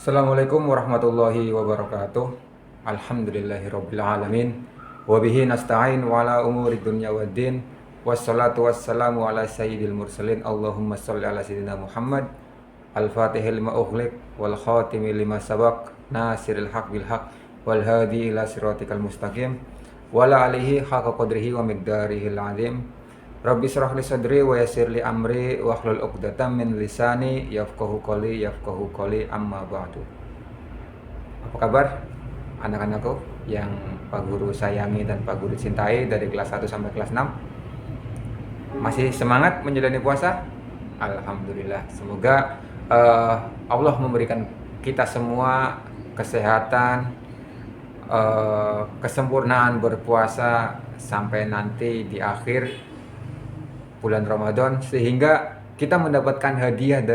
Assalamualaikum warahmatullahi wabarakatuh. Alhamdulillahirabbil alamin. Wa bihi nasta'in wa ala umuri dunya waddin. Wassalatu wassalamu ala sayyidil mursalin. Allahumma shalli ala sayyidina Muhammad al-fatihil lima ughliq wal khatimi lima sabaq nasiril haq bil haq wal hadi ila siratikal mustaqim wa ala alihi haqqa qadrihi wa miqdarihil azim. Rabbi shrah li sadri wa yassir li amri wa hlul 'uqdatam min lisani yafqahu qawli amma ba'du. Apa kabar anak-anakku yang Pak Guru sayangi dan Pak Guru cintai dari kelas 1 sampai kelas 6? Masih semangat menjalani puasa? Alhamdulillah. Semoga Allah memberikan kita semua kesehatan, kesempurnaan berpuasa sampai nanti di akhir bulan Ramadan, sehingga kita mendapatkan hadiah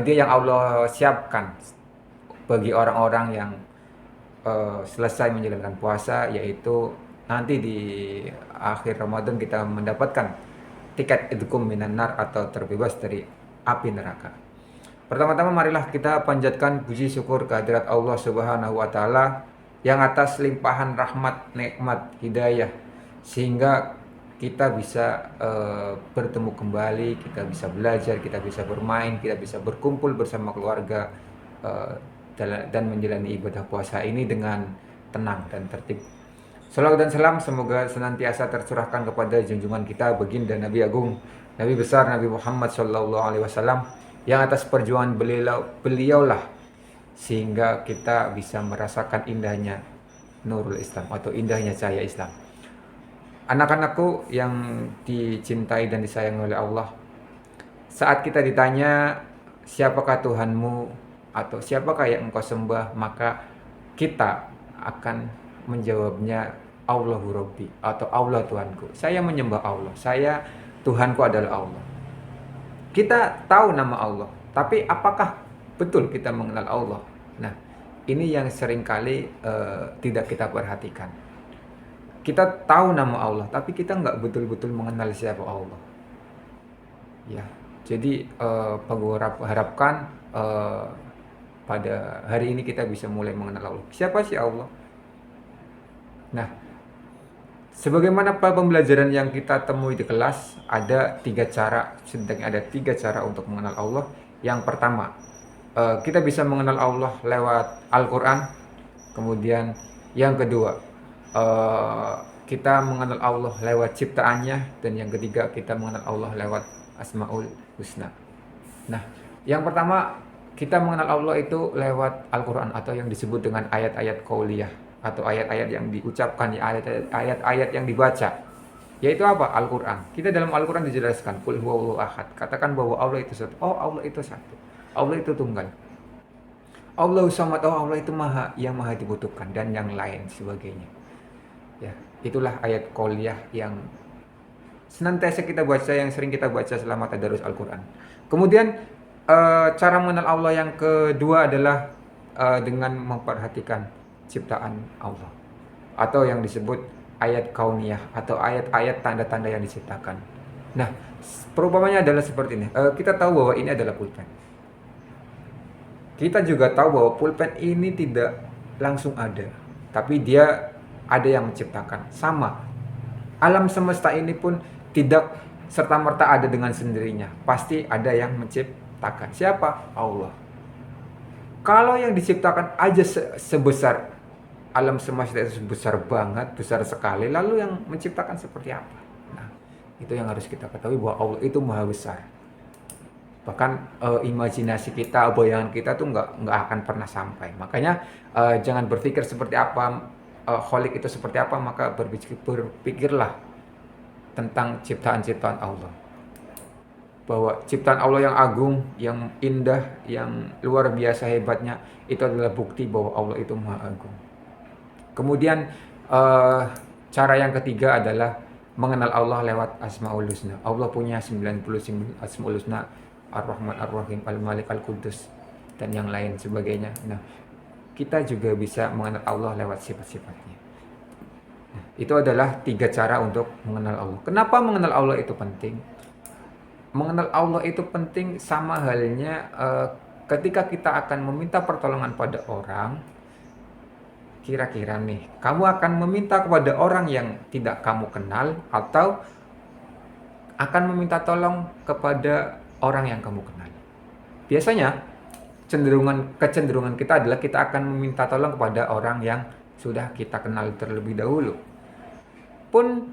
yang Allah siapkan bagi orang-orang yang selesai menjalankan puasa, yaitu nanti di akhir Ramadan kita mendapatkan tiket idkum minan nar atau terbebas dari api neraka. Pertama-tama marilah kita panjatkan puji syukur kehadirat Allah Subhanahu wa taala yang atas limpahan rahmat, nikmat, hidayah sehingga kita bisa bertemu kembali, kita bisa belajar, kita bisa bermain, kita bisa berkumpul bersama keluarga dan menjalani ibadah puasa ini dengan tenang dan tertib. Salawat dan salam semoga senantiasa tercurahkan kepada junjungan kita baginda Nabi Agung, Nabi besar Nabi Muhammad Shallallahu Alaihi Wasallam, yang atas perjuangan beliaulah sehingga kita bisa merasakan indahnya nurul Islam atau indahnya cahaya Islam. Anak-anakku yang dicintai dan disayang oleh Allah, saat kita ditanya siapakah Tuhanmu atau siapakah yang engkau sembah, maka kita akan menjawabnya Allahu Rabbi atau Allah Tuhanku. Saya menyembah Allah, Tuhanku adalah Allah. Kita tahu nama Allah, tapi apakah betul kita mengenal Allah? Nah, ini yang seringkali tidak kita perhatikan. Kita tahu nama Allah, tapi kita nggak betul-betul mengenal siapa Allah. Ya, jadi Pak Guru harapkan pada hari ini kita bisa mulai mengenal Allah. Siapa sih Allah? Nah, sebagaimana pembelajaran yang kita temui di kelas, ada tiga cara untuk mengenal Allah. Yang pertama, kita bisa mengenal Allah lewat Al-Quran. Kemudian yang kedua, kita mengenal Allah lewat ciptaannya, dan yang ketiga kita mengenal Allah lewat Asmaul Husna. Nah, yang pertama kita mengenal Allah itu lewat Al-Quran atau yang disebut dengan ayat-ayat qauliyah atau ayat-ayat yang diucapkan, ayat-ayat yang dibaca, yaitu apa? Al-Quran. Kita dalam Al-Quran dijelaskan qul huwallahu ahad, katakan bahwa Allah itu satu. Oh, Allah itu satu, Allah itu tunggal, Allahu samad, oh Allah itu yang maha dibutuhkan, dan yang lain sebagainya. Ya, itulah ayat qauliyah yang senantiasa kita baca, yang sering kita baca selama tadarus Al-Quran. Kemudian cara mengenal Allah yang kedua adalah dengan memperhatikan ciptaan Allah atau yang disebut ayat kauniyah atau ayat-ayat tanda-tanda yang diciptakan. Nah, perumpamannya adalah seperti ini. Kita tahu bahwa ini adalah pulpen. Kita juga tahu bahwa pulpen ini tidak langsung ada, tapi dia ada yang menciptakan. Sama, alam semesta ini pun tidak serta-merta ada dengan sendirinya. Pasti ada yang menciptakan. Siapa? Allah. Kalau yang diciptakan aja sebesar alam semesta itu besar banget, besar sekali, lalu yang menciptakan seperti apa? Nah, itu yang harus kita ketahui, bahwa Allah itu maha besar. Bahkan imajinasi kita, bayangan kita tuh nggak akan pernah sampai. Makanya jangan berpikir seperti apa Khalik itu seperti apa, maka berpikirlah tentang ciptaan-ciptaan Allah. Bahwa ciptaan Allah yang agung, yang indah, yang luar biasa hebatnya, itu adalah bukti bahwa Allah itu maha agung. Kemudian cara yang ketiga adalah mengenal Allah lewat Asmaul Husna. Allah punya 99 Asmaul Husna, Ar-Rahman, Ar-Rahim, Al-Malik, Al-Qudus, dan yang lain sebagainya. Nah, kita juga bisa mengenal Allah lewat sifat-sifatnya. Nah, itu adalah tiga cara untuk mengenal Allah. Kenapa mengenal Allah itu penting? Mengenal Allah itu penting sama halnya ketika kita akan meminta pertolongan pada orang, kira-kira nih, kamu akan meminta kepada orang yang tidak kamu kenal atau akan meminta tolong kepada orang yang kamu kenal? Biasanya kecenderungan kita adalah kita akan meminta tolong kepada orang yang sudah kita kenal terlebih dahulu. Pun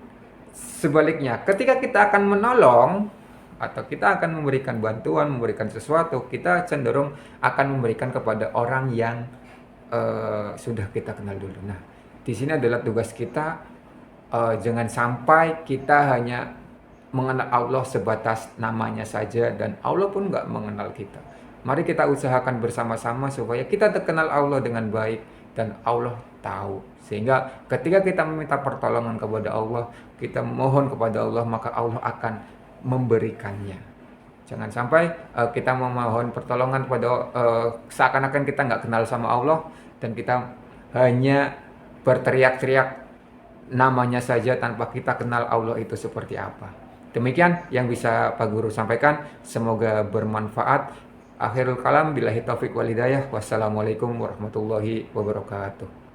sebaliknya, ketika kita akan menolong atau kita akan memberikan bantuan, memberikan sesuatu, kita cenderung akan memberikan kepada orang yang sudah kita kenal dulu. Nah, di sini adalah tugas kita, jangan sampai kita hanya mengenal Allah sebatas namanya saja dan Allah pun nggak mengenal kita. Mari kita usahakan bersama-sama supaya kita terkenal Allah dengan baik dan Allah tahu. Sehingga ketika kita meminta pertolongan kepada Allah, kita mohon kepada Allah, maka Allah akan memberikannya. Jangan sampai kita memohon pertolongan kepada seakan-akan kita nggak kenal sama Allah dan kita hanya berteriak-teriak namanya saja tanpa kita kenal Allah itu seperti apa. Demikian yang bisa Pak Guru sampaikan. Semoga bermanfaat. Akhirul kalam, billahi taufiq wal hidayah. Wassalamualaikum warahmatullahi wabarakatuh.